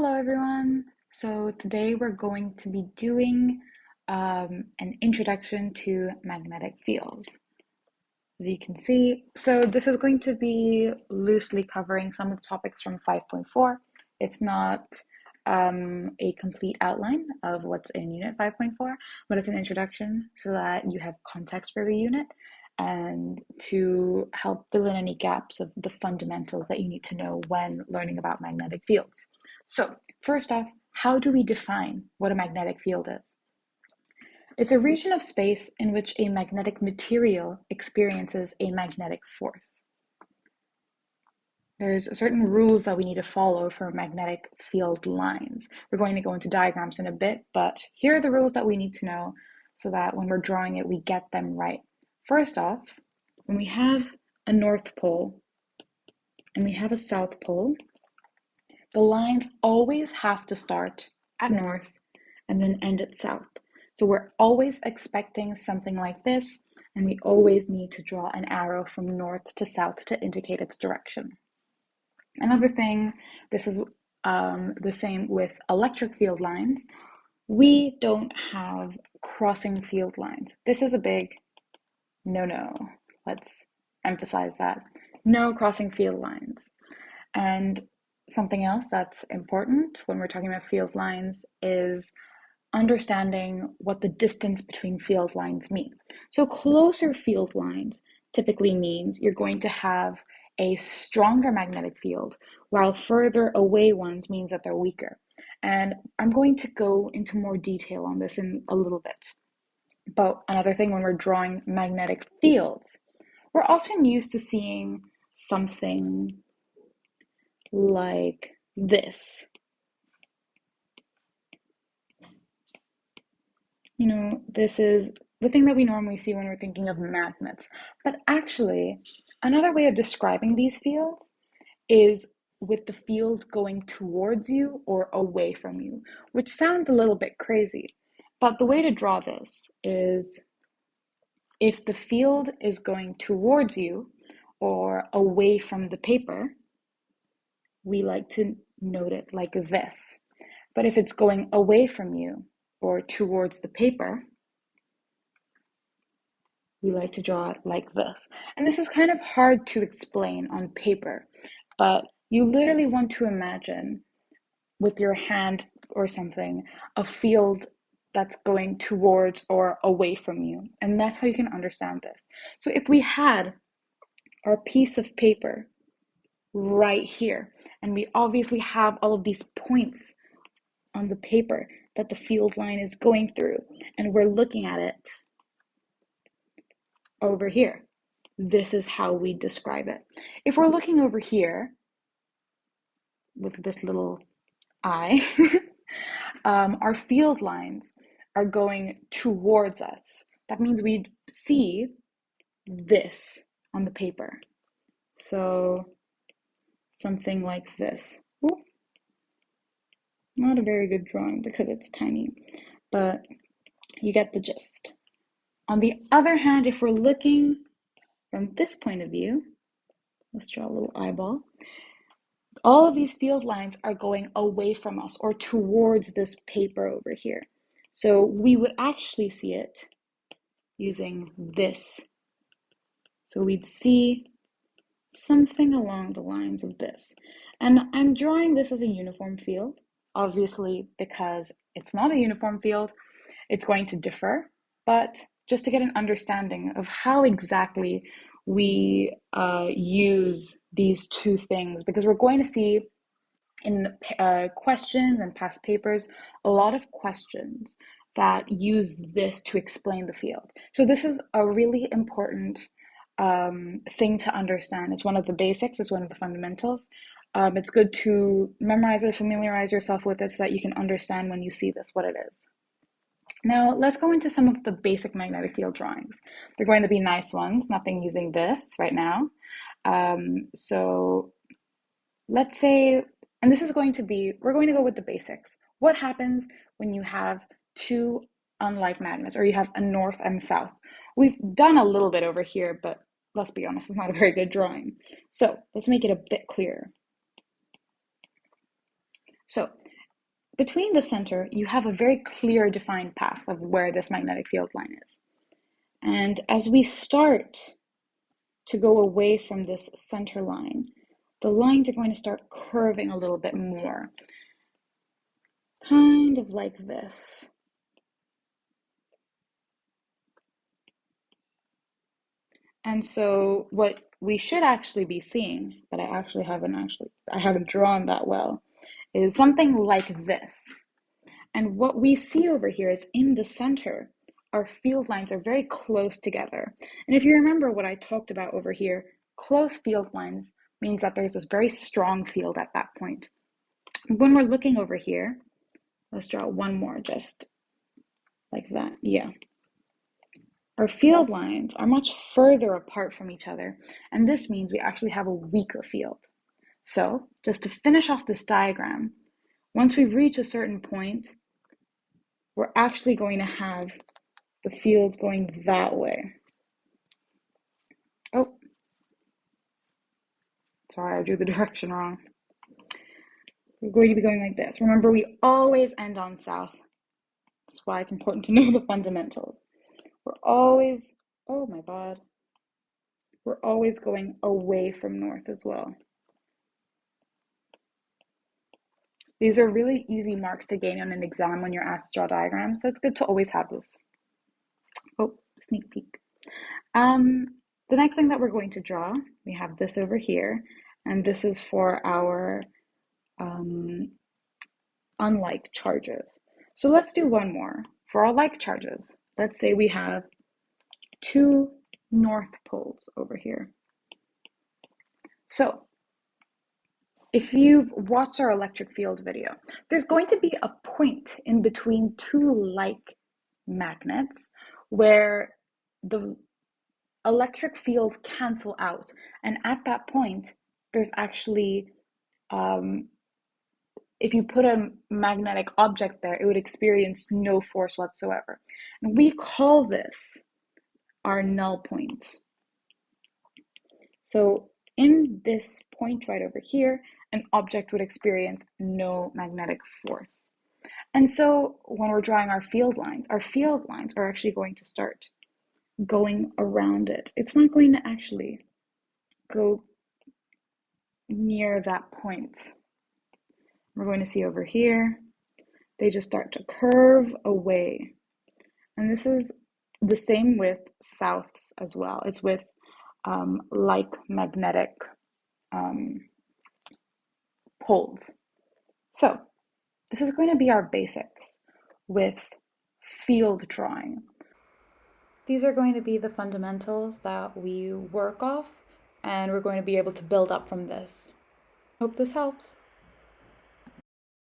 Hello, everyone. So today we're going to be doing an introduction to magnetic fields. As you can see, so this is going to be loosely covering some of the topics from 5.4. It's not a complete outline of what's in Unit 5.4, but it's an introduction so that you have context for the unit and to help fill in any gaps of the fundamentals that you need to know when learning about magnetic fields. So, first off, how do we define what a magnetic field is? It's a region of space in which a magnetic material experiences a magnetic force. There's certain rules that we need to follow for magnetic field lines. We're going to go into diagrams in a bit, but here are the rules that we need to know so that when we're drawing it, we get them right. First off, when we have a North Pole and we have a South Pole, the lines always have to start at North and then end at South. So we're always expecting something like this, and we always need to draw an arrow from north to south to indicate its direction. Another thing, this is the same with electric field lines. We don't have crossing field lines. This is a big no-no. Let's emphasize that. No crossing field lines. And something else that's important when we're talking about field lines is understanding what the distance between field lines mean. So closer field lines typically means you're going to have a stronger magnetic field, while further away ones means that they're weaker. And I'm going to go into more detail on this in a little bit. But another thing when we're drawing magnetic fields, we're often used to seeing something like this. This is the thing that we normally see when we're thinking of magnets. But actually, another way of describing these fields is with the field going towards you or away from you, which sounds a little bit crazy. But the way to draw this is if the field is going towards you or away from the paper, we like to note it like this. But if it's going away from you or towards the paper, we like to draw it like this. And this is kind of hard to explain on paper, but you literally want to imagine with your hand or something a field that's going towards or away from you. And that's how you can understand this. So if we had our piece of paper right here, and we obviously have all of these points on the paper that the field line is going through, and we're looking at it over here. This is how we describe it. If we're looking over here with this little eye, our field lines are going towards us. That means we'd see this on the paper. So something like this. Ooh. Not a very good drawing because it's tiny, but you get the gist. On the other hand, if we're looking from this point of view, let's draw a little eyeball. All of these field lines are going away from us or towards this paper over here. So we would actually see it using this. So we'd see something along the lines of this. And I'm drawing this as a uniform field, obviously, because it's not a uniform field, it's going to differ, but just to get an understanding of how exactly we use these two things, because we're going to see in questions and past papers a lot of questions that use this to explain the field. So this is a really important thing to understand. It's one of the basics, it's one of the fundamentals. It's good to memorize it, familiarize yourself with it so that you can understand when you see this what it is. Now, let's go into some of the basic magnetic field drawings. They're going to be nice ones, nothing using this right now. So let's say, and this is going to be, we're going to go with the basics. What happens when you have two unlike magnets, or you have a north and south? We've done a little bit over here, but let's be honest, it's not a very good drawing. So let's make it a bit clearer. So between the center, you have a very clear defined path of where this magnetic field line is. And as we start to go away from this center line, the lines are going to start curving a little bit more, kind of like this. And so what we should actually be seeing, but I haven't drawn that well, is something like this. And what we see over here is in the center, our field lines are very close together. And if you remember what I talked about over here, close field lines means that there's this very strong field at that point. When we're looking over here, let's draw one more just like that. Yeah. Our field lines are much further apart from each other, and this means we actually have a weaker field. So, just to finish off this diagram, once we reach a certain point, we're actually going to have the field going that way. Oh, sorry, I drew the direction wrong. We're going to be going like this. Remember, we always end on south. That's why it's important to know the fundamentals. We're always, oh my God, we're always going away from north as well. These are really easy marks to gain on an exam when you're asked to draw diagrams, so it's good to always have this. Oh, sneak peek. The next thing that we're going to draw, we have this over here, and this is for our unlike charges. So let's do one more. For our like charges, let's say we have two north poles over here. So if you've watched our electric field video, there's going to be a point in between two like magnets where the electric fields cancel out. And at that point, there's actually, if you put a magnetic object there, it would experience no force whatsoever. And we call this our null point. So in this point right over here, an object would experience no magnetic force. And so when we're drawing our field lines are actually going to start going around it. It's not going to actually go near that point. We're going to see over here, they just start to curve away. And this is the same with souths as well. It's with like magnetic poles. So this is going to be our basics with field drawing. These are going to be the fundamentals that we work off, and we're going to be able to build up from this. Hope this helps.